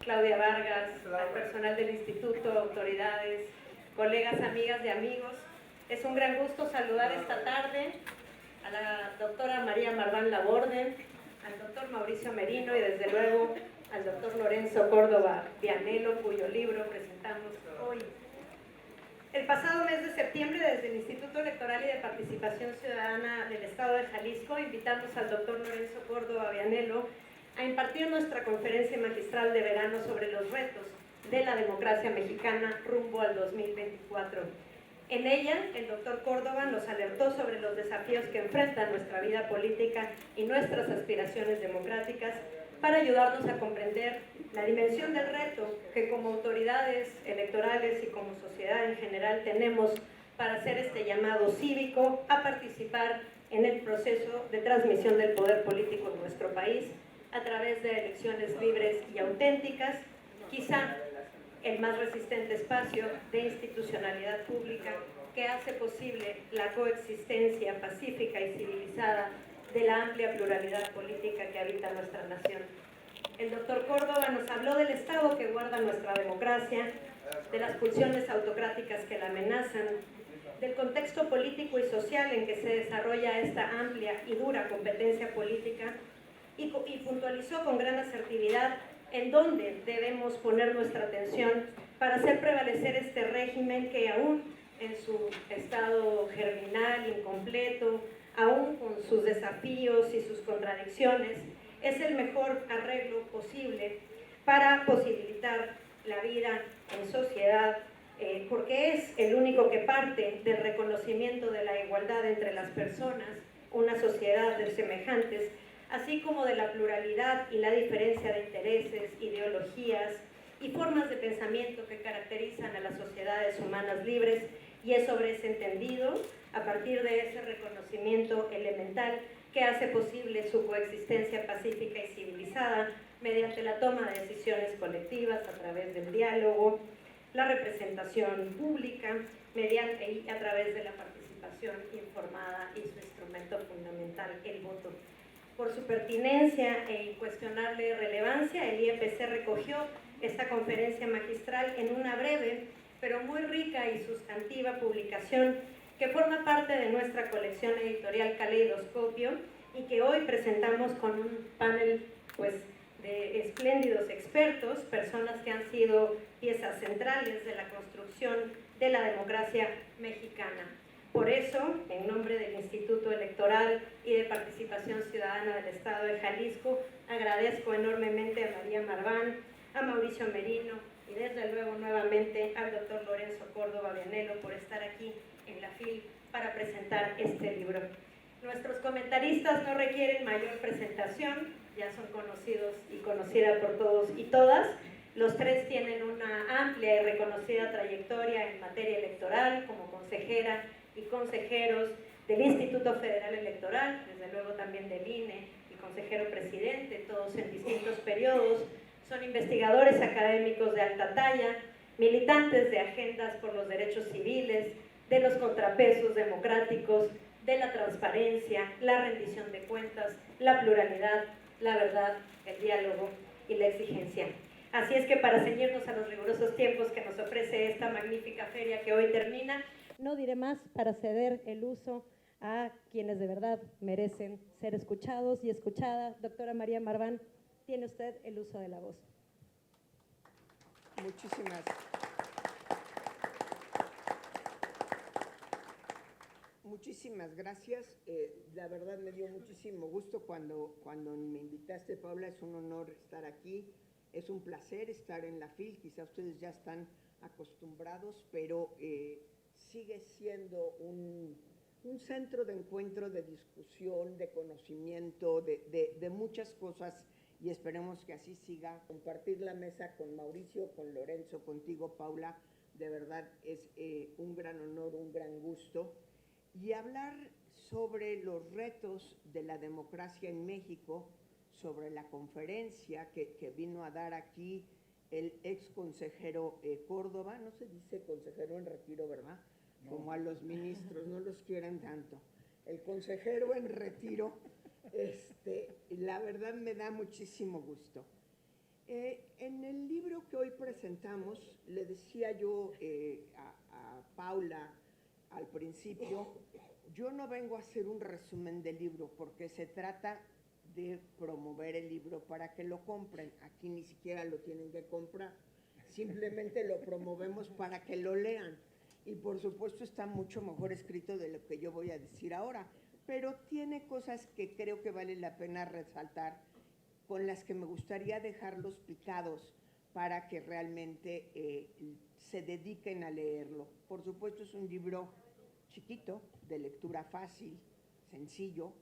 Claudia Vargas, al personal del instituto, autoridades, colegas, amigas y amigos. Es un gran gusto saludar esta tarde a la doctora María Marván Laborde, al doctor Mauricio Merino y desde luego al doctor Lorenzo Córdoba Vianello, cuyo libro presentamos hoy. El pasado mes de septiembre, desde el Instituto Electoral y de Participación Ciudadana del Estado de Jalisco, invitamos al doctor Lorenzo Córdoba Vianello a impartir nuestra conferencia magistral de verano sobre los retos de la democracia mexicana rumbo al 2024. En ella, el doctor Córdoba nos alertó sobre los desafíos que enfrenta nuestra vida política y nuestras aspiraciones democráticas para ayudarnos a comprender la dimensión del reto que como autoridades electorales y como sociedad en general tenemos para hacer este llamado cívico a participar en el proceso de transmisión del poder político en nuestro país a través de elecciones libres y auténticas, quizá el más resistente espacio de institucionalidad pública que hace posible la coexistencia pacífica y civilizada de la amplia pluralidad política que habita nuestra nación. El doctor Córdoba nos habló del estado que guarda nuestra democracia, de las pulsiones autocráticas que la amenazan, del contexto político y social en que se desarrolla esta amplia y dura competencia política y puntualizó con gran asertividad en dónde debemos poner nuestra atención para hacer prevalecer este régimen que aún en su estado germinal, incompleto, aún con sus desafíos y sus contradicciones, es el mejor arreglo posible para posibilitar la vida en sociedad, porque es el único que parte del reconocimiento de la igualdad entre las personas, una sociedad de semejantes, así como de la pluralidad y la diferencia de intereses, ideologías y formas de pensamiento que caracterizan a las sociedades humanas libres, y es sobre ese entendido, a partir de ese reconocimiento elemental, que hace posible su coexistencia pacífica y civilizada mediante la toma de decisiones colectivas a través del diálogo, la representación pública, mediante y a través de la participación informada y su instrumento fundamental, el voto. Por su pertinencia e incuestionable relevancia, el IEPC recogió esta conferencia magistral en una breve, pero muy rica y sustantiva publicación que forma parte de nuestra colección editorial Caleidoscopio y que hoy presentamos con un panel de espléndidos expertos, personas que han sido piezas centrales de la construcción de la democracia mexicana. Por eso, en nombre del Instituto Electoral y de Participación Ciudadana del Estado de Jalisco, agradezco enormemente a María Marván, a Mauricio Merino y desde luego nuevamente al doctor Lorenzo Córdoba Vianello por estar aquí en la FIL para presentar este libro. Nuestros comentaristas no requieren mayor presentación, ya son conocidos y conocidas por todos y todas. Los tres tienen una amplia y reconocida trayectoria en materia electoral como consejera y consejeros del Instituto Federal Electoral, desde luego también del INE y consejero presidente, todos en distintos periodos. Son investigadores académicos de alta talla, militantes de agendas por los derechos civiles, de los contrapesos democráticos, de la transparencia, la rendición de cuentas, la pluralidad, la verdad, el diálogo y la exigencia. Así es que para ceñirnos a los rigurosos tiempos que nos ofrece esta magnífica feria que hoy termina, no diré más para ceder el uso a quienes de verdad merecen ser escuchados y escuchadas. Doctora María Marván, tiene usted el uso de la voz. Muchísimas gracias. La verdad me dio muchísimo gusto cuando me invitaste, Paula. Es un honor estar aquí. Es un placer estar en la FIL. Quizá ustedes ya están acostumbrados, pero sigue siendo un centro de encuentro, de discusión, de conocimiento, de muchas cosas, y esperemos que así siga. Compartir la mesa con Mauricio, con Lorenzo, contigo, Paula, de verdad es un gran honor, un gran gusto. Y hablar sobre los retos de la democracia en México, sobre la conferencia que vino a dar aquí el ex consejero Córdoba. No se dice consejero en retiro, ¿verdad? No. Como a los ministros, no los quieren tanto. El consejero en retiro, la verdad me da muchísimo gusto. En el libro que hoy presentamos, le decía yo a Paula al principio, yo no vengo a hacer un resumen del libro porque se trata de promover el libro para que lo compren. Aquí ni siquiera lo tienen que comprar, simplemente lo promovemos para que lo lean. Y por supuesto está mucho mejor escrito de lo que yo voy a decir ahora, pero tiene cosas que creo que vale la pena resaltar, con las que me gustaría dejarlos picados para que realmente se dediquen a leerlo. Por supuesto es un libro chiquito, de lectura fácil, sencillo,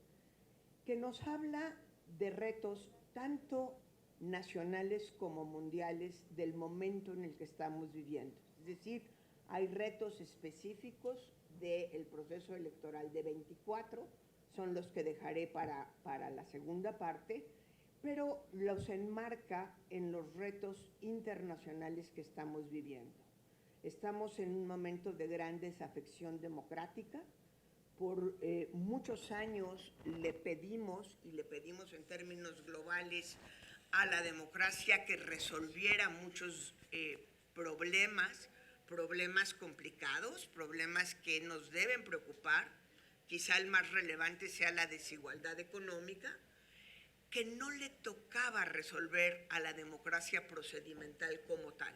que nos habla de retos tanto nacionales como mundiales del momento en el que estamos viviendo. Es decir, hay retos específicos del proceso electoral de 24, son los que dejaré para la segunda parte, pero los enmarca en los retos internacionales que estamos viviendo. Estamos en un momento de gran desafección democrática. Por muchos años le pedimos, y le pedimos en términos globales, a la democracia que resolviera muchos problemas complicados, problemas que nos deben preocupar. Quizá el más relevante sea la desigualdad económica, que no le tocaba resolver a la democracia procedimental como tal.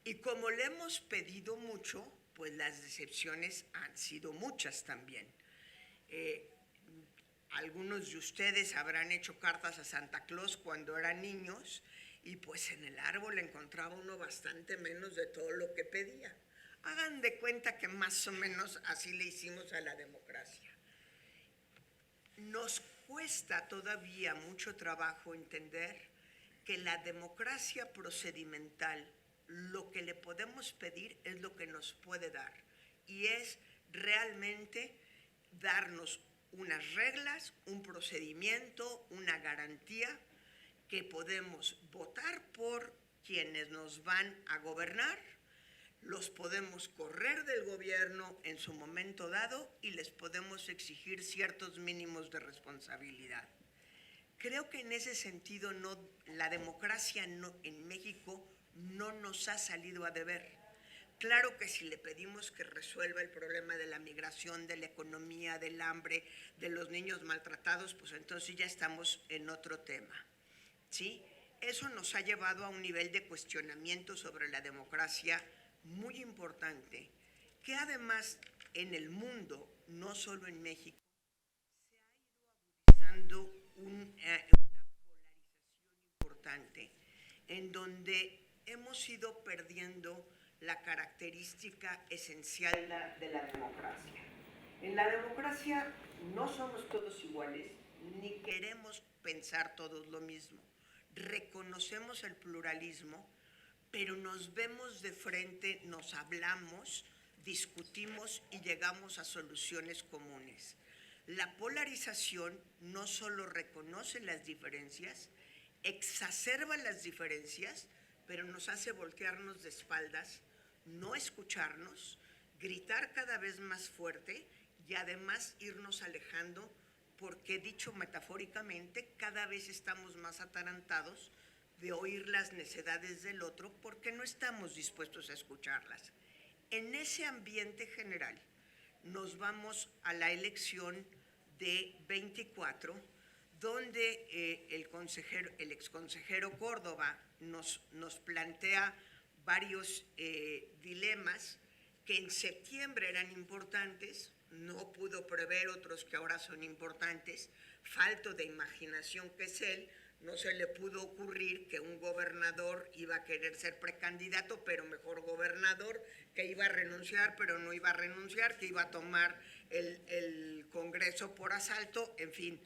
Y como le hemos pedido mucho, pues las decepciones han sido muchas también. Algunos de ustedes habrán hecho cartas a Santa Claus cuando eran niños y pues en el árbol encontraba uno bastante menos de todo lo que pedía. Hagan de cuenta que más o menos así le hicimos a la democracia. Nos cuesta todavía mucho trabajo entender que la democracia procedimental, lo que le podemos pedir es lo que nos puede dar, y es realmente darnos unas reglas, un procedimiento, una garantía que podemos votar por quienes nos van a gobernar, los podemos correr del gobierno en su momento dado y les podemos exigir ciertos mínimos de responsabilidad. Creo que en ese sentido la democracia en México no nos ha salido a deber. Claro que si le pedimos que resuelva el problema de la migración, de la economía, del hambre, de los niños maltratados, pues entonces ya estamos en otro tema, ¿sí? Eso nos ha llevado a un nivel de cuestionamiento sobre la democracia muy importante, que además en el mundo, no solo en México, se ha ido agudizando una polarización importante, en donde hemos ido perdiendo la característica esencial de la democracia. En la democracia no somos todos iguales, ni queremos pensar todos lo mismo. Reconocemos el pluralismo, pero nos vemos de frente, nos hablamos, discutimos y llegamos a soluciones comunes. La polarización no solo reconoce las diferencias, exacerba las diferencias, pero nos hace voltearnos de espaldas, no escucharnos, gritar cada vez más fuerte y además irnos alejando, porque dicho metafóricamente, cada vez estamos más atarantados de oír las necedades del otro porque no estamos dispuestos a escucharlas. En ese ambiente general nos vamos a la elección de 24, donde el exconsejero Córdoba nos plantea varios dilemas que en septiembre eran importantes, no pudo prever otros que ahora son importantes, falto de imaginación que es él. No se le pudo ocurrir que un gobernador iba a querer ser precandidato, pero mejor gobernador, que iba a renunciar, pero no iba a renunciar, que iba a tomar el Congreso por asalto, en fin.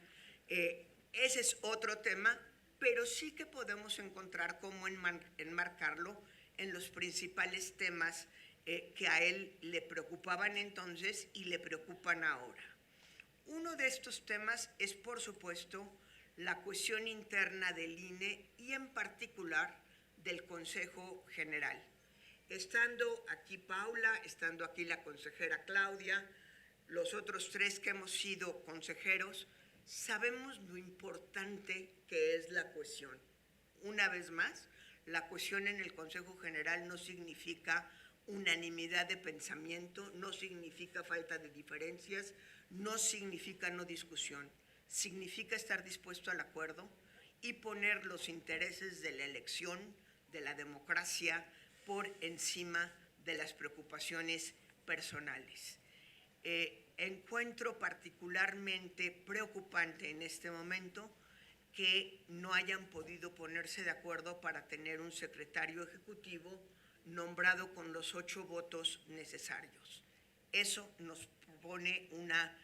Ese es otro tema, pero sí que podemos encontrar cómo enmarcarlo en los principales temas que a él le preocupaban entonces y le preocupan ahora. Uno de estos temas es, por supuesto, la cuestión interna del INE y en particular del Consejo General. Estando aquí Paula, estando aquí la consejera Claudia, los otros tres que hemos sido consejeros, sabemos lo importante que es la cuestión. una vez más, la cohesión en el Consejo General no significa unanimidad de pensamiento, no significa falta de diferencias, no significa no discusión, significa estar dispuesto al acuerdo y poner los intereses de la elección, de la democracia, por encima de las preocupaciones personales. Encuentro particularmente preocupante en este momento que no hayan podido ponerse de acuerdo para tener un secretario ejecutivo nombrado con los 8 votos necesarios. Eso nos pone una,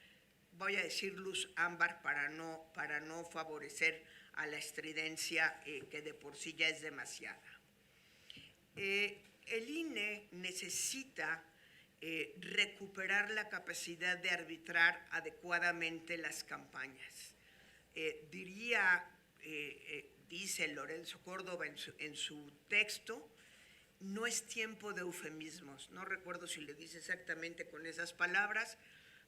voy a decir, luz ámbar para no favorecer a la estridencia que de por sí ya es demasiada. El INE necesita recuperar la capacidad de arbitrar adecuadamente las campañas. Dice Lorenzo Córdoba en su texto, no es tiempo de eufemismos. No recuerdo si le dice exactamente con esas palabras,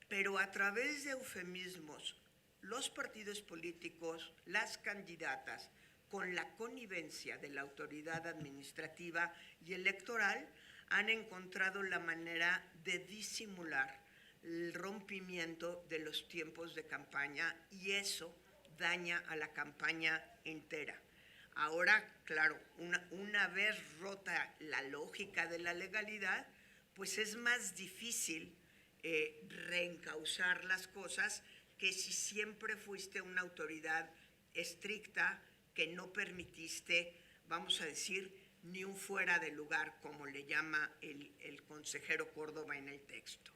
pero a través de eufemismos, los partidos políticos, las candidatas, con la connivencia de la autoridad administrativa y electoral, han encontrado la manera de disimular el rompimiento de los tiempos de campaña y eso daña a la campaña entera. Ahora, claro, una vez rota la lógica de la legalidad, pues es más difícil reencauzar las cosas que si siempre fuiste una autoridad estricta que no permitiste, vamos a decir, ni un fuera de lugar, como le llama el consejero Córdoba en el texto.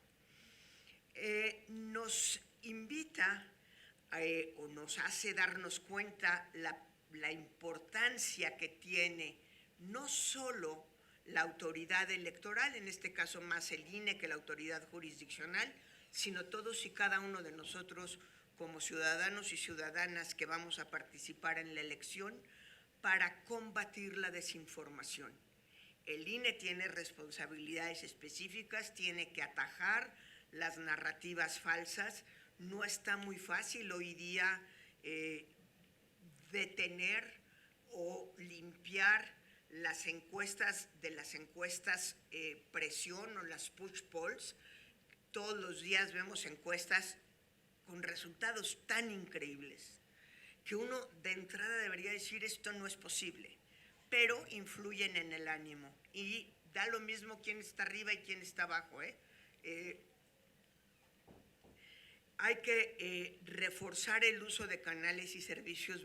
Nos invita o nos hace darnos cuenta la importancia que tiene no solo la autoridad electoral, en este caso más el INE que la autoridad jurisdiccional, sino todos y cada uno de nosotros como ciudadanos y ciudadanas que vamos a participar en la elección para combatir la desinformación. El INE tiene responsabilidades específicas, tiene que atajar las narrativas falsas. No está muy fácil hoy día detener o limpiar las encuestas presión o las push polls. Todos los días vemos encuestas con resultados tan increíbles que uno de entrada debería decir esto no es posible, pero influyen en el ánimo y da lo mismo quién está arriba y quién está abajo. Hay que reforzar el uso de canales y servicios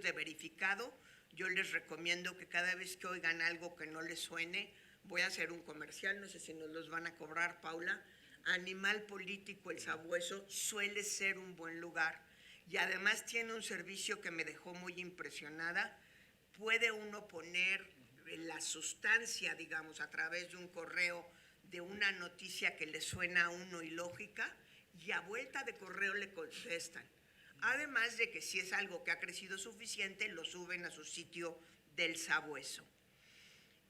de verificado. Yo les recomiendo que cada vez que oigan algo que no les suene, voy a hacer un comercial, no sé si nos los van a cobrar, Paula. Animal Político El Sabueso suele ser un buen lugar y además tiene un servicio que me dejó muy impresionada. Puede uno poner la sustancia, digamos, a través de un correo de una noticia que le suena a uno ilógica y a vuelta de correo le contestan. Además de que si es algo que ha crecido suficiente, lo suben a su sitio del Sabueso.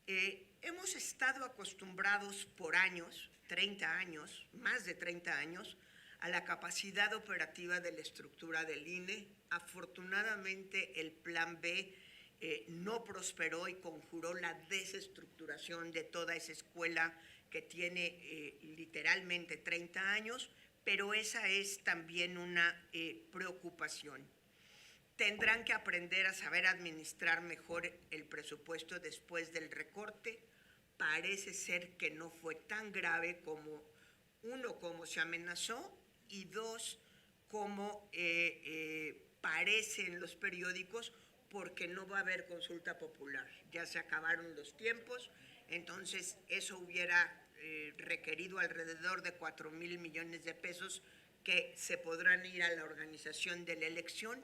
Hemos estado acostumbrados por años, 30 años, más de 30 años, a la capacidad operativa de la estructura del INE. Afortunadamente, el Plan B no prosperó y conjuró la desestructuración de toda esa escuela que tiene literalmente 30 años, pero esa es también una preocupación. Tendrán que aprender a saber administrar mejor el presupuesto después del recorte. Parece ser que no fue tan grave como, uno, como se amenazó, y dos, como parece en los periódicos, porque no va a haber consulta popular. Ya se acabaron los tiempos, entonces eso hubiera requerido alrededor de 4,000 millones de pesos que se podrán ir a la organización de la elección.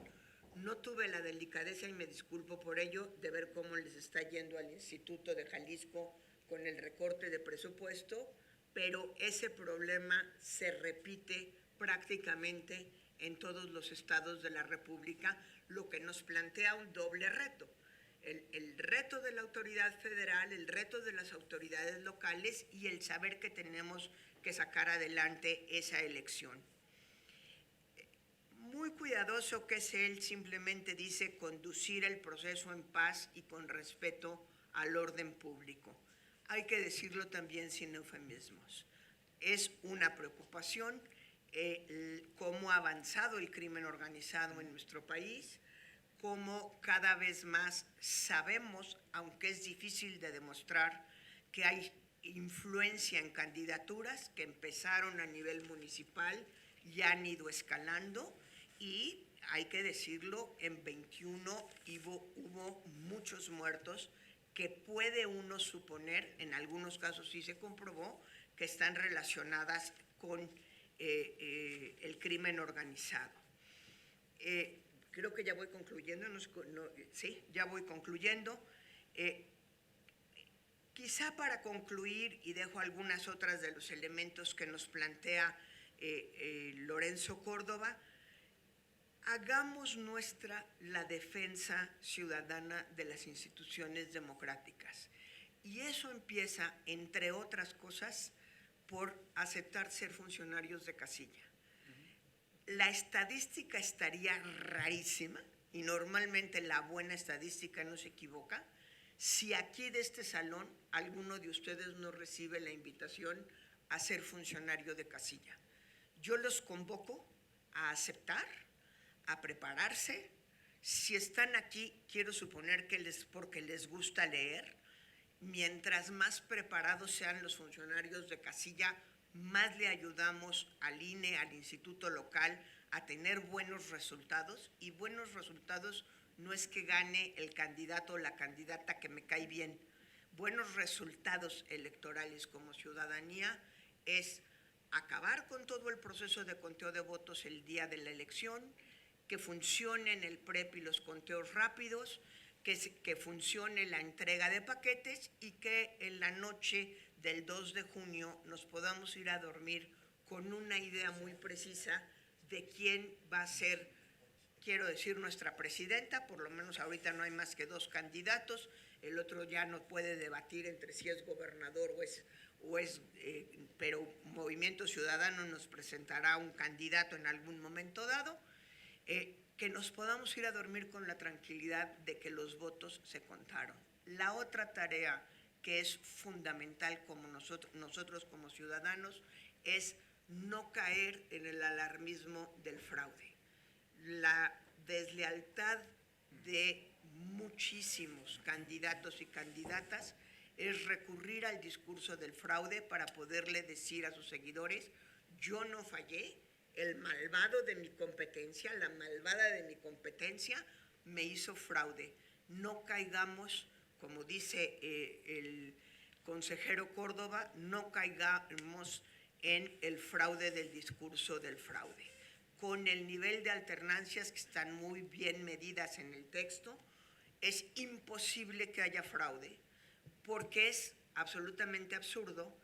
No tuve la delicadeza, y me disculpo por ello, de ver cómo les está yendo al Instituto de Jalisco con el recorte de presupuesto, pero ese problema se repite prácticamente en todos los estados de la República, lo que nos plantea un doble reto. El reto de la autoridad federal, el reto de las autoridades locales y el saber que tenemos que sacar adelante esa elección. muy cuidadoso, que es él, simplemente dice conducir el proceso en paz y con respeto al orden público. Hay que decirlo también sin eufemismos. Es una preocupación cómo ha avanzado el crimen organizado en nuestro país, cómo cada vez más sabemos, aunque es difícil de demostrar, que hay influencia en candidaturas que empezaron a nivel municipal y han ido escalando, y hay que decirlo, en 21 hubo muchos muertos que puede uno suponer, en algunos casos sí se comprobó, que están relacionadas con el crimen organizado. Creo que ya voy concluyendo, sí, ya voy concluyendo. Quizá para concluir, y dejo algunas otras de los elementos que nos plantea Lorenzo Córdoba, hagamos nuestra la defensa ciudadana de las instituciones democráticas. Y eso empieza, entre otras cosas, por aceptar ser funcionarios de casilla. La estadística estaría rarísima, y normalmente la buena estadística no se equivoca, si aquí de este salón alguno de ustedes no recibe la invitación a ser funcionario de casilla. Yo los convoco a aceptar, a prepararse. Si están aquí, quiero suponer que porque les gusta leer. Mientras más preparados sean los funcionarios de casilla, más le ayudamos al INE, al instituto local, a tener buenos resultados. Y buenos resultados no es que gane el candidato o la candidata que me cae bien. Buenos resultados electorales como ciudadanía es acabar con todo el proceso de conteo de votos el día de la elección, que funcionen el PREP y los conteos rápidos, que funcione la entrega de paquetes, y que en la noche del 2 de junio nos podamos ir a dormir con una idea muy precisa de quién va a ser, quiero decir, nuestra presidenta. Por lo menos ahorita no hay más que 2 candidatos, el otro ya no puede debatir entre si es gobernador pero Movimiento Ciudadano nos presentará un candidato en algún momento dado. Que nos podamos ir a dormir con la tranquilidad de que los votos se contaron. La otra tarea que es fundamental como nosotros como ciudadanos es no caer en el alarmismo del fraude. La deslealtad de muchísimos candidatos y candidatas es recurrir al discurso del fraude para poderle decir a sus seguidores: yo no fallé, el malvado de mi competencia, la malvada de mi competencia me hizo fraude. No caigamos, como dice el consejero Córdoba, no caigamos en el fraude del discurso del fraude. Con el nivel de alternancias que están muy bien medidas en el texto, es imposible que haya fraude, porque es absolutamente absurdo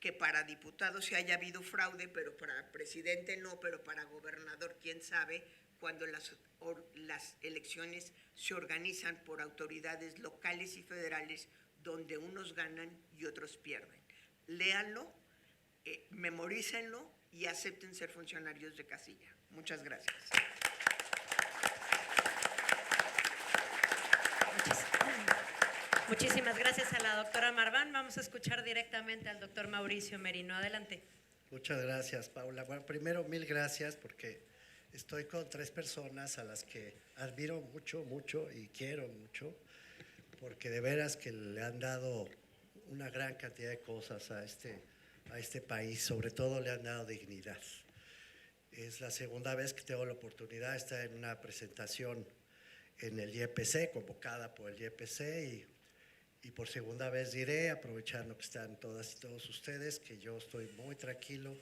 que para diputado sí haya habido fraude, pero para presidente no, pero para gobernador quién sabe, cuando las elecciones se organizan por autoridades locales y federales, donde unos ganan y otros pierden. Léanlo, memorícenlo y acepten ser funcionarios de casilla. Muchas gracias. Muchísimas gracias a la doctora Marván. Vamos a escuchar directamente al doctor Mauricio Merino. Adelante. Muchas gracias, Paula. Bueno, primero, 1000 gracias, porque estoy con 3 personas a las que admiro mucho, mucho y quiero mucho, porque de veras que le han dado una gran cantidad de cosas a este país, sobre todo le han dado dignidad. Es la segunda vez que tengo la oportunidad de estar en una presentación en el IEPC, convocada por el IEPC, y por segunda vez diré, aprovechando que están todas y todos ustedes, que yo estoy muy tranquilo,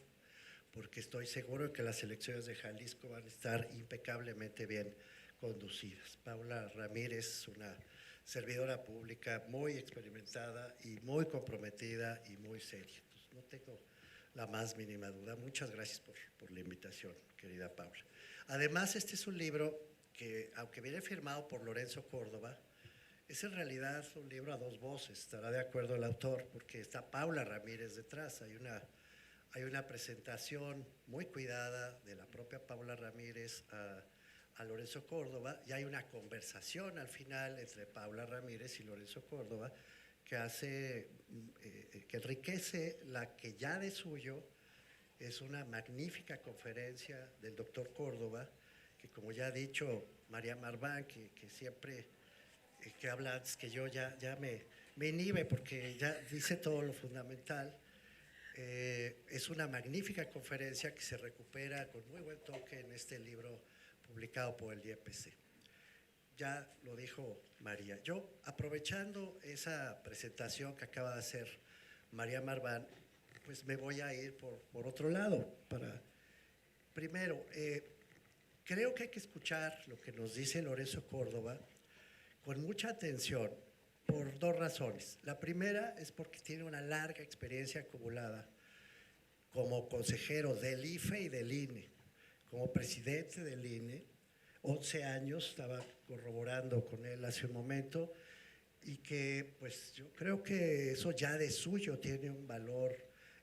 porque estoy seguro de que las elecciones de Jalisco van a estar impecablemente bien conducidas. Paula Ramírez es una servidora pública muy experimentada y muy comprometida y muy seria. Entonces, no tengo la más mínima duda. Muchas gracias por la invitación, querida Paula. Además, este es un libro que, aunque viene firmado por Lorenzo Córdoba, es en realidad un libro a 2 voces. Estará de acuerdo el autor, porque está Paula Ramírez detrás. Hay hay una presentación muy cuidada de la propia Paula Ramírez a Lorenzo Córdoba, y hay una conversación al final entre Paula Ramírez y Lorenzo Córdoba que hace, que enriquece la que ya de suyo es una magnífica conferencia del doctor Córdoba, que como ya ha dicho María Marván, que siempre que habla antes que yo, ya me inhibe porque ya dice todo lo fundamental. Es una magnífica conferencia que se recupera con muy buen toque en este libro publicado por el IEPC. Ya lo dijo María. Yo, aprovechando esa presentación que acaba de hacer María Marván, pues me voy a ir por otro lado. Primero, creo que hay que escuchar lo que nos dice Lorenzo Córdoba con mucha atención por dos razones. La primera es porque tiene una larga experiencia acumulada como consejero del IFE y del INE, como presidente del INE, 11 años, estaba corroborando con él hace un momento, y que pues yo creo que eso ya de suyo tiene un valor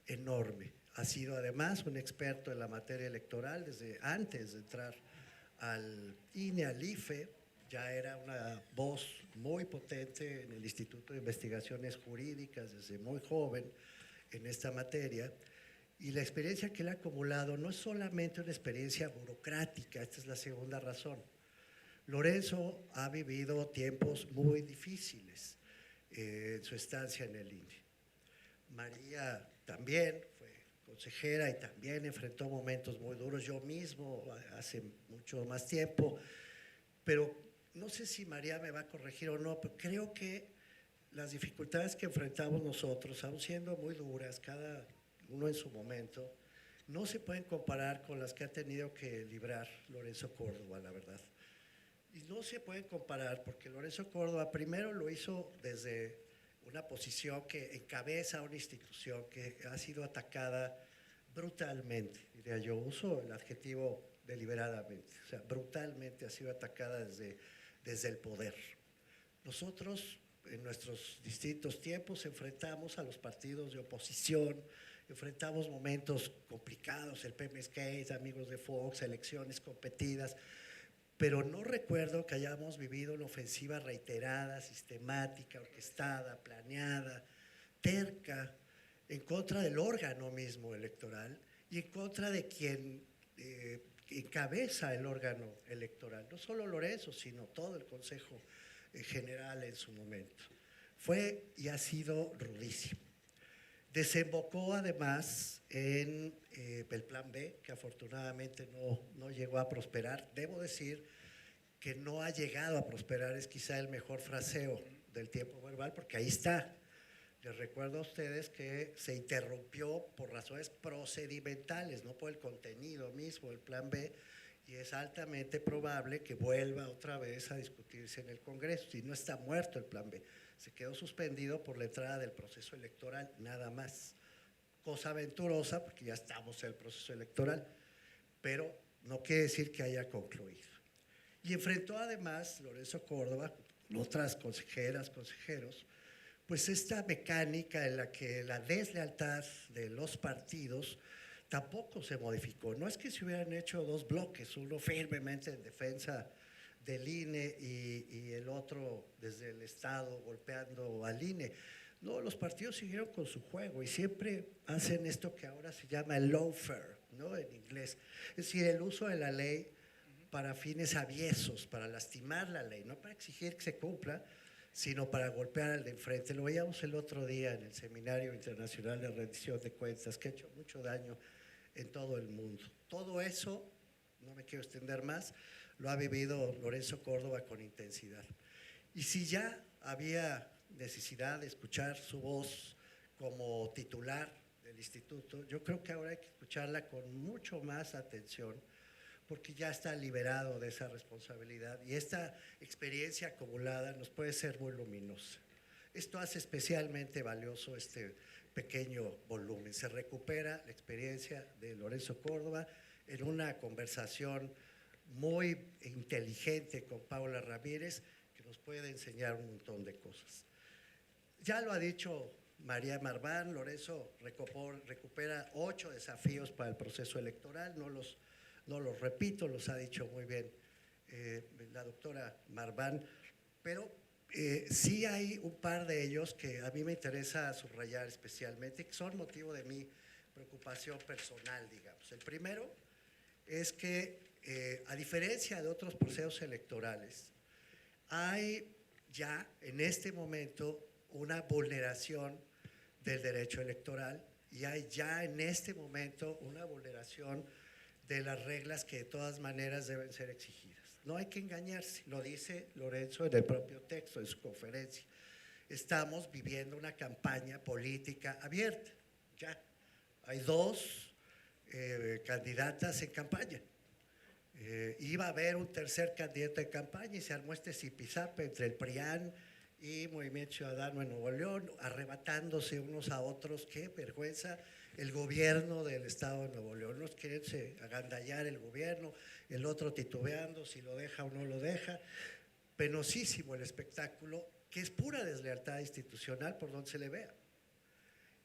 enorme. Ha sido además un experto en la materia electoral desde antes de entrar al INE, al IFE. Ya era una voz muy potente en el Instituto de Investigaciones Jurídicas desde muy joven en esta materia, y la experiencia que él ha acumulado no es solamente una experiencia burocrática, esta es la segunda razón. Lorenzo ha vivido tiempos muy difíciles en su estancia en el INE. María también fue consejera y también enfrentó momentos muy duros, yo mismo hace mucho más tiempo, pero no sé si María me va a corregir o no, pero creo que las dificultades que enfrentamos nosotros, aun siendo muy duras, cada uno en su momento, no se pueden comparar con las que ha tenido que librar Lorenzo Córdoba, la verdad. Y no se pueden comparar porque Lorenzo Córdoba primero lo hizo desde una posición que encabeza una institución que ha sido atacada brutalmente, diría yo, uso el adjetivo deliberadamente, o sea, brutalmente ha sido atacada desde el poder. Nosotros, en nuestros distintos tiempos, enfrentamos a los partidos de oposición, enfrentamos momentos complicados, el PMSK, amigos de Fox, elecciones competidas, pero no recuerdo que hayamos vivido una ofensiva reiterada, sistemática, orquestada, planeada, terca, en contra del órgano mismo electoral y en contra de quien encabeza el órgano electoral, no solo Lorenzo, sino todo el Consejo General en su momento. Fue y ha sido rudísimo. Desembocó además en el Plan B, que afortunadamente no llegó a prosperar. Debo decir que no ha llegado a prosperar, es quizá el mejor fraseo del tiempo verbal, porque ahí está. Les recuerdo a ustedes que se interrumpió por razones procedimentales, no por el contenido mismo del Plan B, y es altamente probable que vuelva otra vez a discutirse en el Congreso. Y no está muerto el Plan B, se quedó suspendido por la entrada del proceso electoral, nada más. Cosa aventurosa porque ya estamos en el proceso electoral, pero no quiere decir que haya concluido. Y enfrentó además Lorenzo Córdoba, otras consejeras, consejeros, pues esta mecánica en la que la deslealtad de los partidos tampoco se modificó. No es que se hubieran hecho dos bloques, uno firmemente en defensa del INE y el otro desde el Estado golpeando al INE. No, los partidos siguieron con su juego y siempre hacen esto que ahora se llama el lawfare, ¿no? En inglés. Es decir, el uso de la ley para fines aviesos, para lastimar la ley, no para exigir que se cumpla, sino para golpear al de enfrente. Lo veíamos el otro día en el Seminario Internacional de Rendición de Cuentas, que ha hecho mucho daño en todo el mundo. Todo eso, no me quiero extender más, lo ha vivido Lorenzo Córdoba con intensidad. Y si ya había necesidad de escuchar su voz como titular del instituto, yo creo que ahora hay que escucharla con mucho más atención, porque ya está liberado de esa responsabilidad y esta experiencia acumulada nos puede ser muy luminosa. Esto hace especialmente valioso este pequeño volumen. Se recupera la experiencia de Lorenzo Córdoba en una conversación muy inteligente con Paula Ramírez, que nos puede enseñar un montón de cosas. Ya lo ha dicho María Marván. Lorenzo recupera 8 desafíos para el proceso electoral, no los repito, los ha dicho muy bien la doctora Marván, pero sí hay un par de ellos que a mí me interesa subrayar especialmente, que son motivo de mi preocupación personal, digamos. El primero es que, a diferencia de otros procesos electorales, hay ya en este momento una vulneración del derecho electoral y hay ya en este momento una vulneración de las reglas que de todas maneras deben ser exigidas. No hay que engañarse, lo dice Lorenzo en el propio texto de su conferencia. Estamos viviendo una campaña política abierta, ya. Hay 2 candidatas en campaña. Iba a haber un tercer candidato en campaña y se armó este zipizape entre el PRIAN y Movimiento Ciudadano en Nuevo León, arrebatándose unos a otros. ¡Qué vergüenza! El gobierno del Estado de Nuevo León, unos queriéndose agandallar el gobierno, el otro titubeando si lo deja o no lo deja. Penosísimo el espectáculo, que es pura deslealtad institucional por donde se le vea.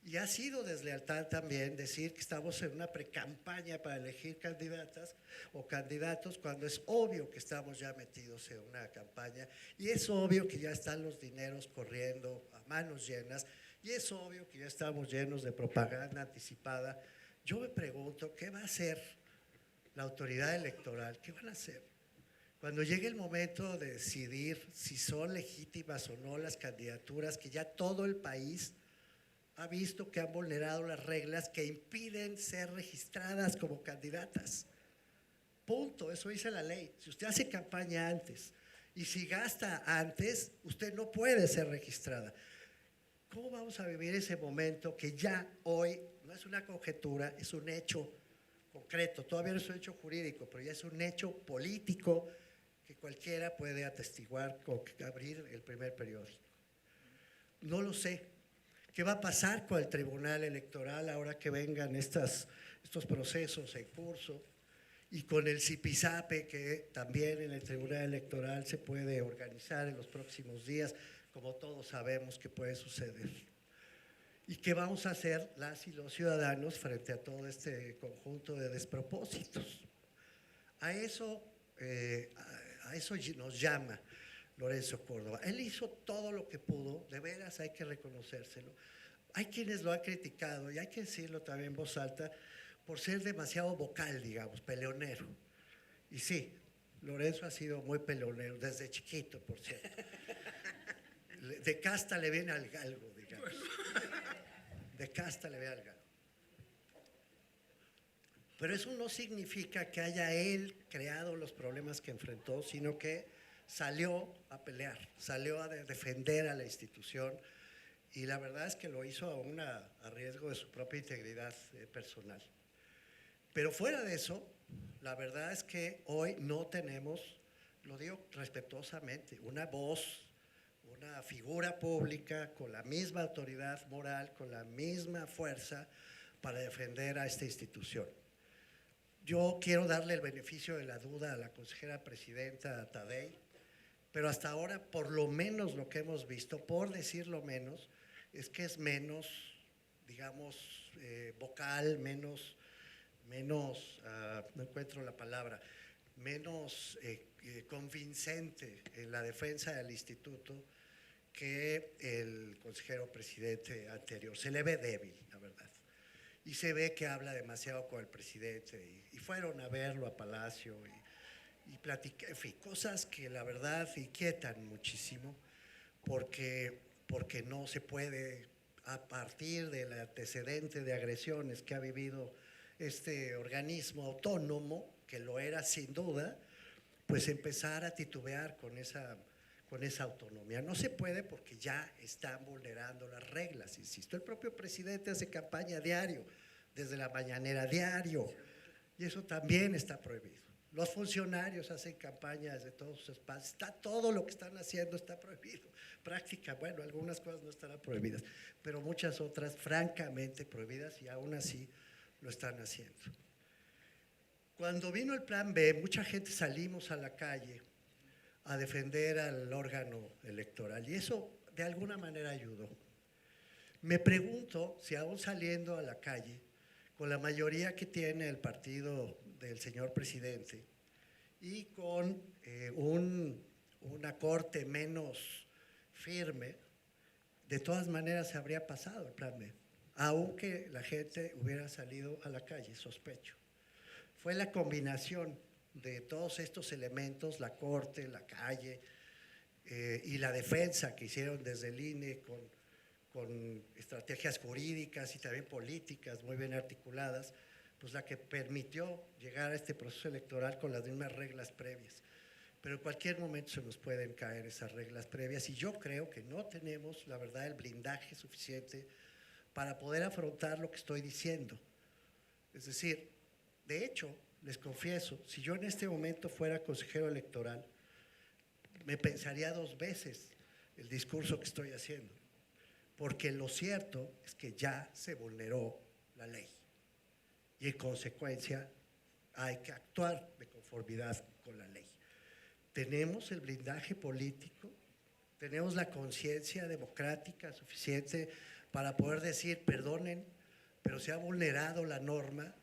Y ha sido deslealtad también decir que estamos en una precampaña para elegir candidatas o candidatos cuando es obvio que estamos ya metidos en una campaña y es obvio que ya están los dineros corriendo a manos llenas y es obvio que ya estamos llenos de propaganda anticipada. Yo me pregunto, ¿qué va a hacer la autoridad electoral? ¿Qué van a hacer? Cuando llegue el momento de decidir si son legítimas o no las candidaturas que ya todo el país ha visto que han vulnerado las reglas que impiden ser registradas como candidatas. Punto, eso dice la ley. Si usted hace campaña antes y si gasta antes, usted no puede ser registrada. ¿Cómo vamos a vivir ese momento que ya hoy no es una conjetura, es un hecho concreto? Todavía no es un hecho jurídico, pero ya es un hecho político que cualquiera puede atestiguar o abrir el primer periódico. No lo sé. ¿Qué va a pasar con el Tribunal Electoral ahora que vengan estos procesos en curso? Y con el zipizape que también en el Tribunal Electoral se puede organizar en los próximos días, como todos sabemos que puede suceder. ¿Y qué vamos a hacer las y los ciudadanos frente a todo este conjunto de despropósitos? A eso nos llama Lorenzo Córdoba. Él hizo todo lo que pudo, de veras hay que reconocérselo. Hay quienes lo han criticado, y hay que decirlo también en voz alta, por ser demasiado vocal, digamos, peleonero. Y sí, Lorenzo ha sido muy peleonero, desde chiquito, por cierto. De casta le viene al galgo, digamos. De casta le viene al galgo. Pero eso no significa que haya él creado los problemas que enfrentó, sino que salió a pelear, salió a defender a la institución y la verdad es que lo hizo a riesgo de su propia integridad personal. Pero fuera de eso, la verdad es que hoy no tenemos, lo digo respetuosamente, una voz, una figura pública con la misma autoridad moral, con la misma fuerza para defender a esta institución. Yo quiero darle el beneficio de la duda a la consejera presidenta Taddei, pero hasta ahora, por lo menos lo que hemos visto, por decirlo menos, es que es menos, digamos, vocal, menos, no encuentro la palabra, menos convincente en la defensa del instituto que el consejero presidente anterior. Se le ve débil, la verdad. Y se ve que habla demasiado con el presidente y fueron a verlo a Palacio y platicar, en fin, cosas que la verdad inquietan muchísimo porque no se puede, a partir del antecedente de agresiones que ha vivido este organismo autónomo, que lo era sin duda, pues empezar a titubear con esa autonomía. No se puede porque ya están vulnerando las reglas, insisto. El propio presidente hace campaña diario, desde la mañanera diario, y eso también está prohibido. Los funcionarios hacen campañas de todos sus espacios. Todo lo que están haciendo está prohibido. Bueno, algunas cosas no estarán prohibidas, pero muchas otras francamente prohibidas y aún así lo están haciendo. Cuando vino el Plan B, mucha gente salimos a la calle a defender al órgano electoral y eso de alguna manera ayudó. Me pregunto si aún saliendo a la calle, con la mayoría que tiene el partido del señor presidente y con una corte menos firme, de todas maneras se habría pasado el plan B, aunque la gente hubiera salido a la calle, sospecho. Fue la combinación de todos estos elementos, la corte, la calle y la defensa que hicieron desde el INE con estrategias jurídicas y también políticas muy bien articuladas, pues la que permitió llegar a este proceso electoral con las mismas reglas previas. Pero en cualquier momento se nos pueden caer esas reglas previas y yo creo que no tenemos, la verdad, el blindaje suficiente para poder afrontar lo que estoy diciendo. Es decir, de hecho, les confieso, si yo en este momento fuera consejero electoral, me pensaría 2 veces el discurso que estoy haciendo, porque lo cierto es que ya se vulneró la ley y en consecuencia hay que actuar de conformidad con la ley. Tenemos el blindaje político, tenemos la conciencia democrática suficiente para poder decir, perdonen, pero se ha vulnerado la norma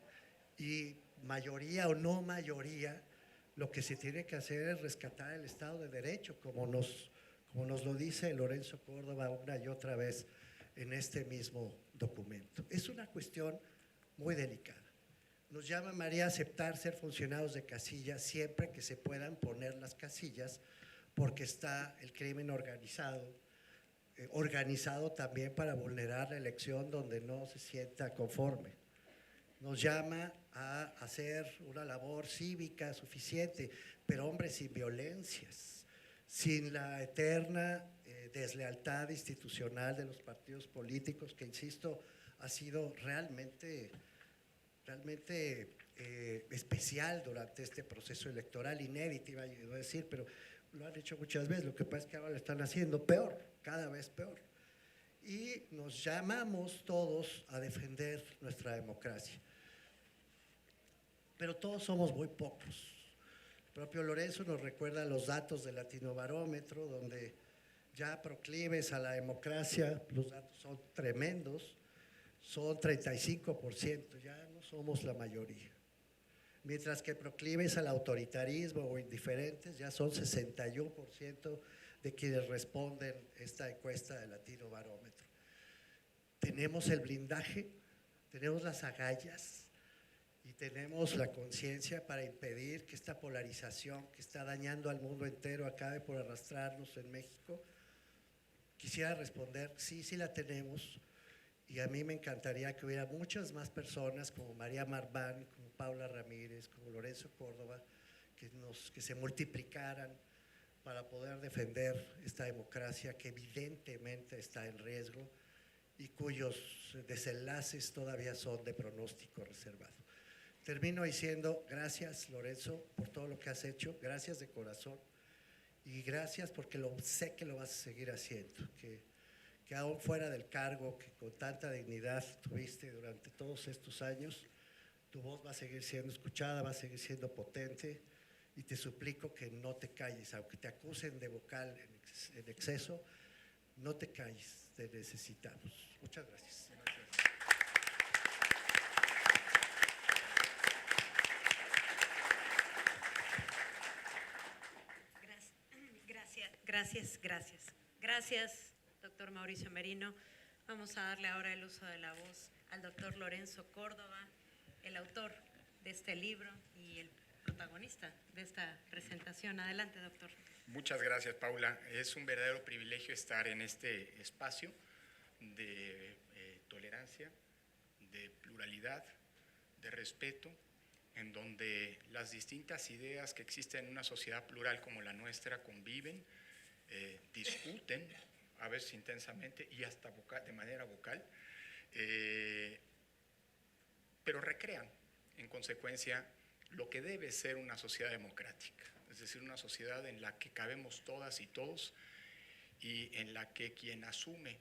y mayoría o no mayoría, lo que se tiene que hacer es rescatar el Estado de Derecho, como nos lo dice Lorenzo Córdoba una y otra vez en este mismo documento. Es una cuestión muy delicada. Nos llama María a aceptar ser funcionarios de casilla siempre que se puedan poner las casillas, porque está el crimen organizado, organizado también para vulnerar la elección donde no se sienta conforme. Nos llama a hacer una labor cívica suficiente, pero hombre, sin violencias, sin la eterna deslealtad institucional de los partidos políticos, que insisto, ha sido realmente especial durante este proceso electoral, inédito iba a decir, pero lo han hecho muchas veces, lo que pasa es que ahora lo están haciendo peor, cada vez peor. Y nos llamamos todos a defender nuestra democracia. Pero todos somos muy pocos. El propio Lorenzo nos recuerda los datos del Latinobarómetro, donde ya proclives a la democracia, los datos son tremendos, son 35%, ya no somos la mayoría. Mientras que proclives al autoritarismo o indiferentes, ya son 61% de quienes responden esta encuesta del Latinobarómetro. Tenemos el blindaje, tenemos las agallas y tenemos la conciencia para impedir que esta polarización que está dañando al mundo entero acabe por arrastrarnos en México. Quisiera responder, sí, sí la tenemos. Y a mí me encantaría que hubiera muchas más personas como María Marván, como Paula Ramírez, como Lorenzo Córdoba, que se multiplicaran para poder defender esta democracia que evidentemente está en riesgo y cuyos desenlaces todavía son de pronóstico reservado. Termino diciendo gracias, Lorenzo, por todo lo que has hecho, gracias de corazón y gracias porque sé que lo vas a seguir haciendo, que aún fuera del cargo que con tanta dignidad tuviste durante todos estos años, tu voz va a seguir siendo escuchada, va a seguir siendo potente y te suplico que no te calles, aunque te acusen de vocal en exceso, no te calles, te necesitamos. Muchas gracias. Gracias, doctor Mauricio Merino. Vamos a darle ahora el uso de la voz al doctor Lorenzo Córdoba, el autor de este libro y el protagonista de esta presentación. Adelante, doctor. Muchas gracias, Paula. Es un verdadero privilegio estar en este espacio de tolerancia, de pluralidad, de respeto, en donde las distintas ideas que existen en una sociedad plural como la nuestra conviven, discuten, a veces intensamente y hasta de manera vocal, pero recrean, en consecuencia, lo que debe ser una sociedad democrática, es decir, una sociedad en la que cabemos todas y todos y en la que quien asume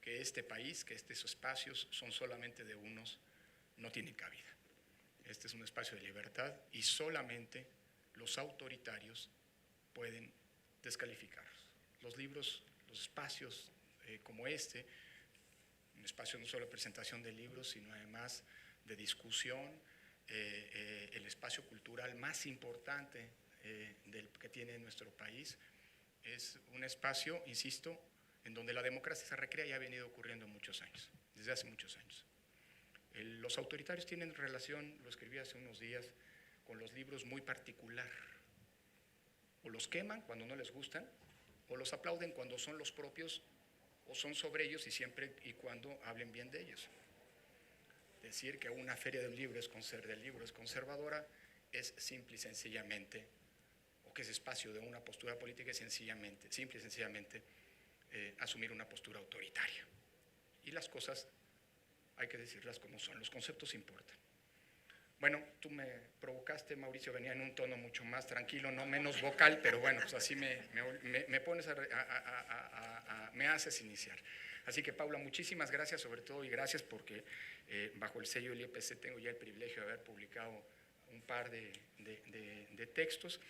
que este país, que estos espacios son solamente de unos, no tiene cabida. Este es un espacio de libertad y solamente los autoritarios pueden descalificarlos. Los libros, los espacios como este un espacio no solo de presentación de libros, sino además de discusión, el espacio cultural más importante que tiene nuestro país. Es un espacio, insisto, en donde la democracia se recrea y ha venido ocurriendo muchos años, desde hace muchos años. Los autoritarios tienen relación, lo escribí hace unos días, con los libros muy particular. O los queman cuando no les gustan, o los aplauden cuando son los propios, o son sobre ellos y siempre y cuando hablen bien de ellos. Decir que una feria del libro es conservadora es simple y sencillamente, o que es espacio de una postura política es simple y sencillamente asumir una postura autoritaria. Y las cosas hay que decirlas como son, los conceptos importan. Bueno, tú me provocaste, Mauricio, venía en un tono mucho más tranquilo, no menos vocal, pero bueno, pues así me pones me haces iniciar. Así que, Paula, muchísimas gracias sobre todo, y gracias porque bajo el sello del IEPC tengo ya el privilegio de haber publicado un par de textos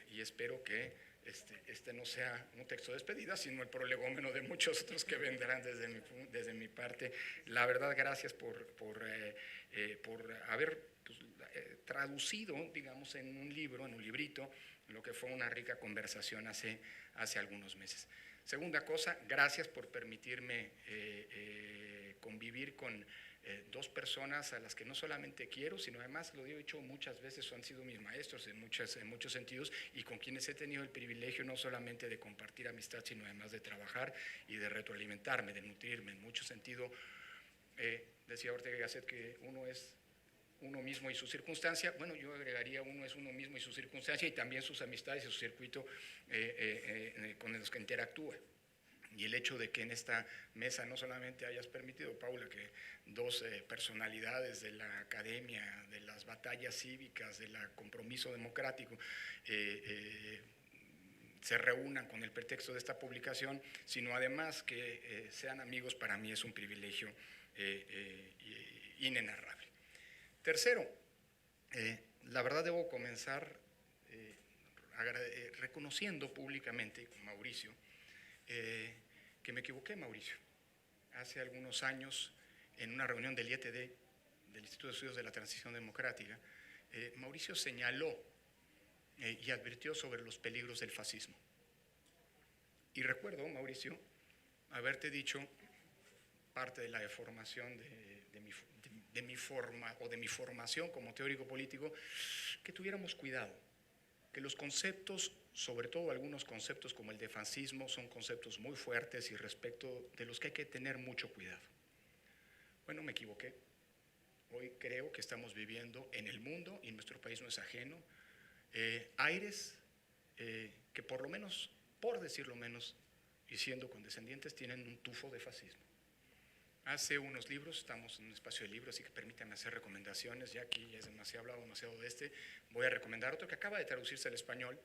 y espero que este no sea un texto de despedida, sino el prolegómeno de muchos otros que vendrán desde mi parte. La verdad, gracias por haber traducido, digamos, en un librito, lo que fue una rica conversación hace algunos meses. Segunda cosa, gracias por permitirme convivir con dos personas a las que no solamente quiero, sino además, lo he dicho muchas veces, han sido mis maestros en muchos sentidos, y con quienes he tenido el privilegio no solamente de compartir amistad, sino además de trabajar y de retroalimentarme, de nutrirme en mucho sentido. Decía Ortega y Gasset que uno es uno mismo y su circunstancia. Bueno, yo agregaría uno es uno mismo y su circunstancia, y también sus amistades y su circuito con los que interactúa. Y el hecho de que en esta mesa no solamente hayas permitido, Paula, que dos personalidades de la academia, de las batallas cívicas, del compromiso democrático, se reúnan con el pretexto de esta publicación, sino además que sean amigos, para mí es un privilegio inenarrable. Tercero, la verdad debo comenzar reconociendo públicamente, Mauricio, que me equivoqué, Mauricio. Hace algunos años, en una reunión del IETD, del Instituto de Estudios de la Transición Democrática, Mauricio señaló y advirtió sobre los peligros del fascismo. Y recuerdo, Mauricio, haberte dicho, parte de la deformación de mi formación como teórico político, que tuviéramos cuidado, que los conceptos, sobre todo algunos conceptos como el de fascismo, son conceptos muy fuertes y respecto de los que hay que tener mucho cuidado. Bueno, me equivoqué. Hoy creo que estamos viviendo en el mundo, y nuestro país no es ajeno, aires que por lo menos, por decirlo menos, y siendo condescendientes, tienen un tufo de fascismo. Hace unos libros, estamos en un espacio de libros, así que permítanme hacer recomendaciones, ya aquí ya es demasiado hablado, demasiado de este. Voy a recomendar otro que acaba de traducirse al español,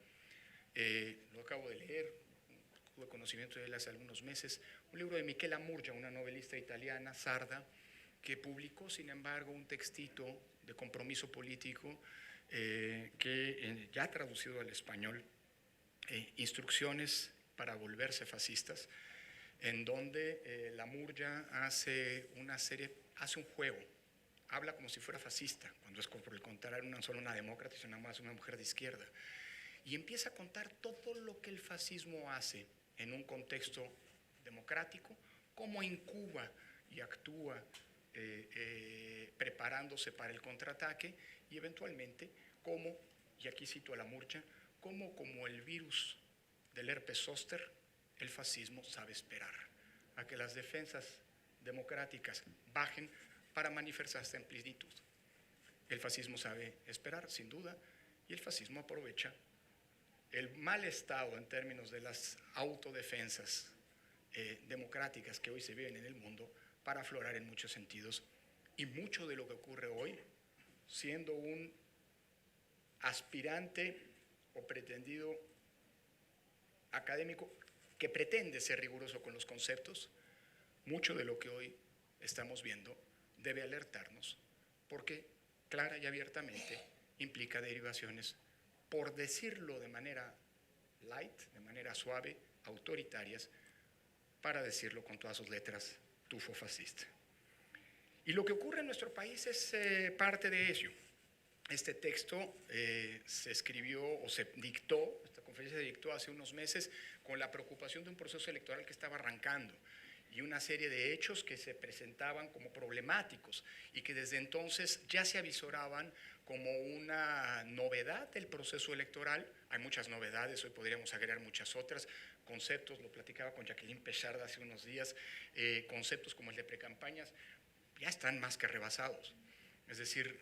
lo acabo de leer, tuve conocimiento de él hace algunos meses, un libro de Michela Murgia, una novelista italiana, sarda, que publicó, sin embargo, un textito de compromiso político que ya ha traducido al español, Instrucciones para volverse fascistas, en donde la Murgia hace un juego, habla como si fuera fascista, cuando es por el contrario no solo una demócrata, sino más una mujer de izquierda, y empieza a contar todo lo que el fascismo hace en un contexto democrático, cómo incuba y actúa preparándose para el contraataque, y eventualmente cómo, y aquí cito a la Murgia, cómo como el virus del herpes zóster, el fascismo sabe esperar a que las defensas democráticas bajen para manifestarse en plenitud. El fascismo sabe esperar, sin duda, y el fascismo aprovecha el mal estado en términos de las autodefensas democráticas que hoy se viven en el mundo para aflorar en muchos sentidos. Y mucho de lo que ocurre hoy, siendo un aspirante o pretendido académico que pretende ser riguroso con los conceptos, mucho de lo que hoy estamos viendo debe alertarnos, porque clara y abiertamente implica derivaciones, por decirlo de manera light, de manera suave, autoritarias, para decirlo con todas sus letras, tufo fascista. Y lo que ocurre en nuestro país es parte de ello. Este texto se escribió o se dictó, esta conferencia se dictó hace unos meses con la preocupación de un proceso electoral que estaba arrancando y una serie de hechos que se presentaban como problemáticos y que desde entonces ya se avisoraban como una novedad del proceso electoral. Hay muchas novedades, hoy podríamos agregar muchas otras, conceptos, lo platicaba con Jacqueline Pecharda hace unos días, conceptos como el de precampañas ya están más que rebasados. Es decir,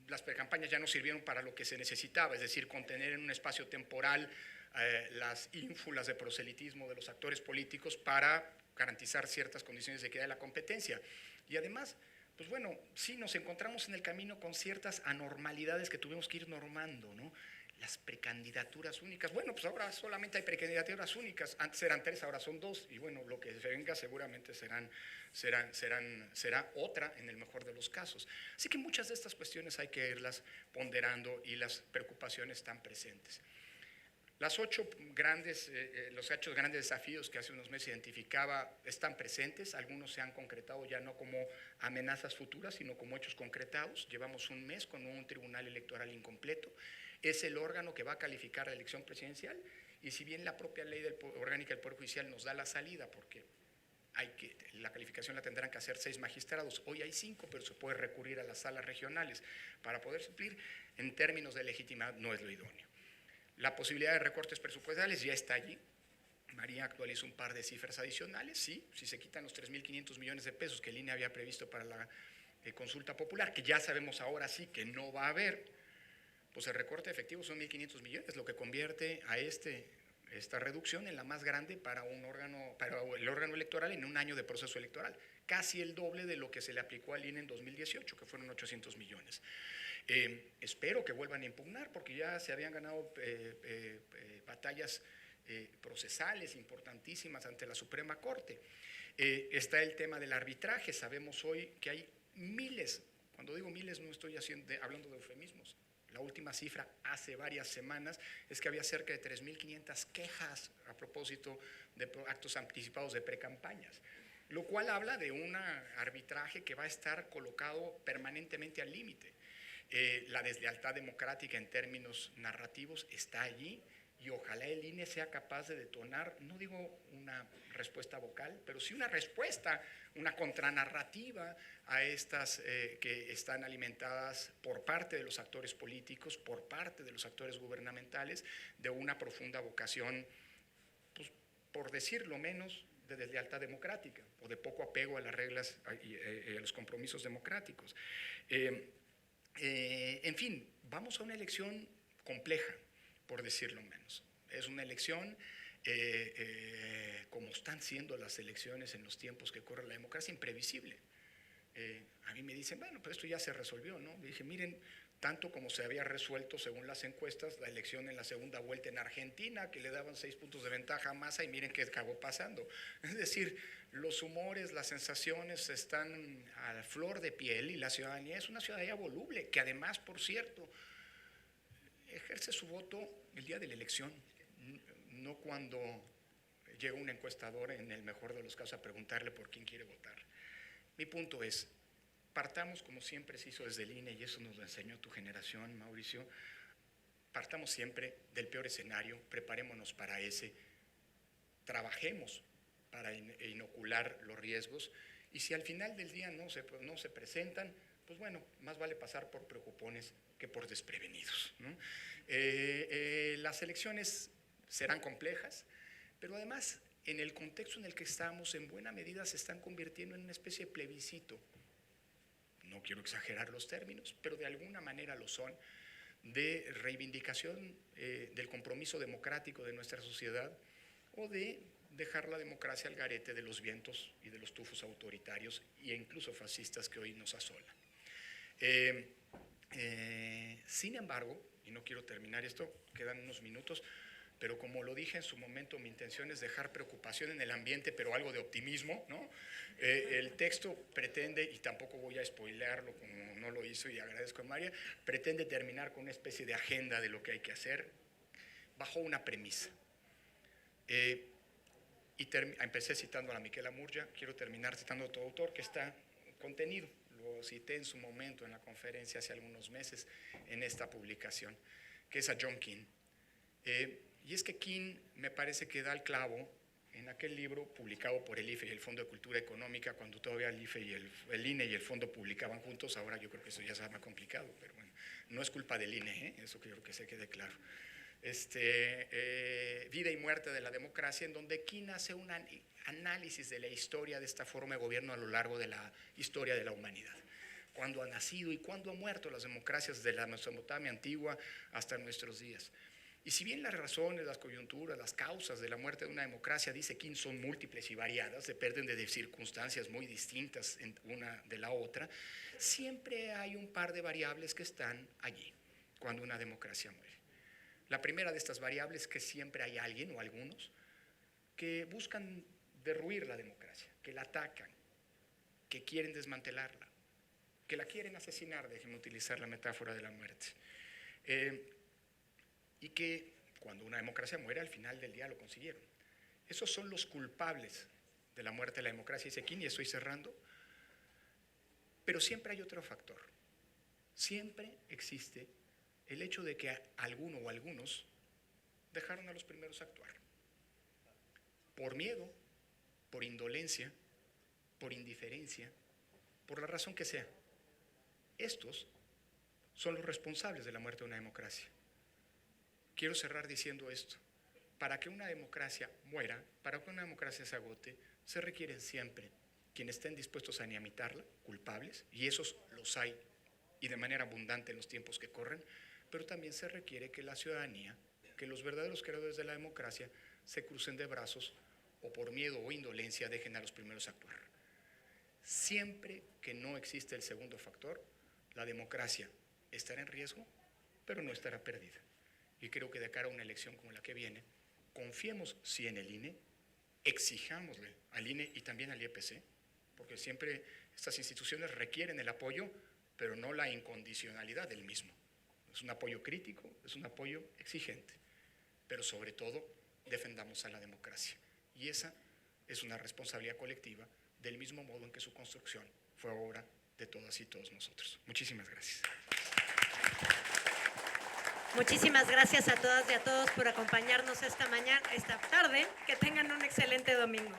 las precampañas ya no sirvieron para lo que se necesitaba, es decir, contener en un espacio temporal las ínfulas de proselitismo de los actores políticos para garantizar ciertas condiciones de equidad de la competencia. Y además, pues bueno, sí nos encontramos en el camino con ciertas anormalidades que tuvimos que ir normando, ¿no? Las precandidaturas únicas, bueno, pues ahora solamente hay precandidaturas únicas, antes eran 3, ahora son 2, y bueno, lo que venga seguramente será otra en el mejor de los casos. Así que muchas de estas cuestiones hay que irlas ponderando y las preocupaciones están presentes. Los 8 grandes desafíos que hace unos meses identificaba están presentes, algunos se han concretado ya no como amenazas futuras, sino como hechos concretados. Llevamos un mes con un tribunal electoral incompleto, es el órgano que va a calificar la elección presidencial, y si bien la propia ley orgánica del Poder Judicial nos da la salida, porque la calificación la tendrán que hacer 6 magistrados, hoy hay 5, pero se puede recurrir a las salas regionales para poder suplir, en términos de legitimidad no es lo idóneo. La posibilidad de recortes presupuestales ya está allí. María actualizó un par de cifras adicionales. Sí, si se quitan los 3.500 millones de pesos que el INE había previsto para la consulta popular, que ya sabemos ahora sí que no va a haber, pues el recorte efectivo son 1.500 millones, lo que convierte a esta reducción en la más grande para el órgano electoral en un año de proceso electoral. Casi el doble de lo que se le aplicó al INE en 2018, que fueron 800 millones. Espero que vuelvan a impugnar, porque ya se habían ganado batallas procesales importantísimas ante la Suprema Corte. Está el tema del arbitraje. Sabemos hoy que hay miles, cuando digo miles no estoy hablando de eufemismos. La última cifra hace varias semanas es que había cerca de 3.500 quejas a propósito de actos anticipados de precampañas, lo cual habla de un arbitraje que va a estar colocado permanentemente al límite. La deslealtad democrática en términos narrativos está allí, y ojalá el INE sea capaz de detonar, no digo una respuesta vocal, pero sí una respuesta, una contranarrativa a estas que están alimentadas por parte de los actores políticos, por parte de los actores gubernamentales, de una profunda vocación, pues, por decirlo menos, de deslealtad democrática o de poco apego a las reglas y a los compromisos democráticos. En fin, vamos a una elección compleja, por decirlo menos. Es una elección, como están siendo las elecciones en los tiempos que corre la democracia, imprevisible. A mí me dicen, bueno, pues esto ya se resolvió, ¿no? Dije, miren, tanto como se había resuelto, según las encuestas, la elección en la segunda vuelta en Argentina, que le daban 6 puntos de ventaja a Massa, y miren qué acabó pasando. Es decir, los humores, las sensaciones están a flor de piel, y la ciudadanía es una ciudadanía voluble, que además, por cierto, ejerce su voto el día de la elección, no cuando llega un encuestador, en el mejor de los casos, a preguntarle por quién quiere votar. Mi punto es, partamos como siempre se hizo desde el INE, y eso nos lo enseñó tu generación, Mauricio, partamos siempre del peor escenario, preparémonos para ese, trabajemos para inocular los riesgos, y si al final del día no se presentan, pues bueno, más vale pasar por preocupones que por desprevenidos, ¿no? Las elecciones serán complejas, pero además, en el contexto en el que estamos, en buena medida se están convirtiendo en una especie de plebiscito. No quiero exagerar los términos, pero de alguna manera lo son, de reivindicación del compromiso democrático de nuestra sociedad, o de dejar la democracia al garete de los vientos y de los tufos autoritarios e incluso fascistas que hoy nos asolan. Sin embargo, y no quiero terminar esto, quedan unos minutos, pero como lo dije en su momento, mi intención es dejar preocupación en el ambiente, pero algo de optimismo, ¿no? El texto pretende, y tampoco voy a spoilearlo como no lo hizo, y agradezco a María, pretende terminar con una especie de agenda de lo que hay que hacer bajo una premisa. Y empecé citando a la Miquela Murgia, quiero terminar citando a otro autor que está contenido, lo cité en su momento en la conferencia hace algunos meses en esta publicación, que es a John Keane. Y es que Keane me parece que da el clavo en aquel libro publicado por el IFE y el Fondo de Cultura Económica, cuando todavía el IFE y el INE y el Fondo publicaban juntos. Ahora yo creo que eso ya se más complicado, pero bueno, no es culpa del INE, eso quiero que se quede claro. Vida y muerte de la democracia, en donde Keane hace un análisis de la historia de esta forma de gobierno a lo largo de la historia de la humanidad. Cuándo ha nacido y cuándo ha muerto las democracias de la Mesopotamia antigua hasta nuestros días. Y si bien las razones, las coyunturas, las causas de la muerte de una democracia, dice Keane, son múltiples y variadas, dependen de circunstancias muy distintas una de la otra, siempre hay un par de variables que están allí cuando una democracia muere. La primera de estas variables es que siempre hay alguien o algunos que buscan derruir la democracia, que la atacan, que quieren desmantelarla, que la quieren asesinar, déjenme utilizar la metáfora de la muerte. Y que cuando una democracia muere, al final del día lo consiguieron. Esos son los culpables de la muerte de la democracia, dice Keane, y estoy cerrando. Pero siempre hay otro factor. Siempre existe el hecho de que alguno o algunos dejaron a los primeros actuar. Por miedo, por indolencia, por indiferencia, por la razón que sea. Estos son los responsables de la muerte de una democracia. Quiero cerrar diciendo esto. Para que una democracia muera, para que una democracia se agote, se requieren siempre quienes estén dispuestos a dinamitarla, culpables, y esos los hay, y de manera abundante en los tiempos que corren, pero también se requiere que la ciudadanía, que los verdaderos creadores de la democracia, se crucen de brazos o por miedo o indolencia dejen a los primeros actuar. Siempre que no existe el segundo factor, la democracia estará en riesgo, pero no estará perdida. Y creo que de cara a una elección como la que viene, confiemos sí en el INE, exijámosle al INE y también al IEPC, porque siempre estas instituciones requieren el apoyo, pero no la incondicionalidad del mismo. Es un apoyo crítico, es un apoyo exigente, pero sobre todo defendamos a la democracia. Y esa es una responsabilidad colectiva, del mismo modo en que su construcción fue obra de todas y todos nosotros. Muchísimas gracias. Muchísimas gracias a todas y a todos por acompañarnos esta tarde. Que tengan un excelente domingo.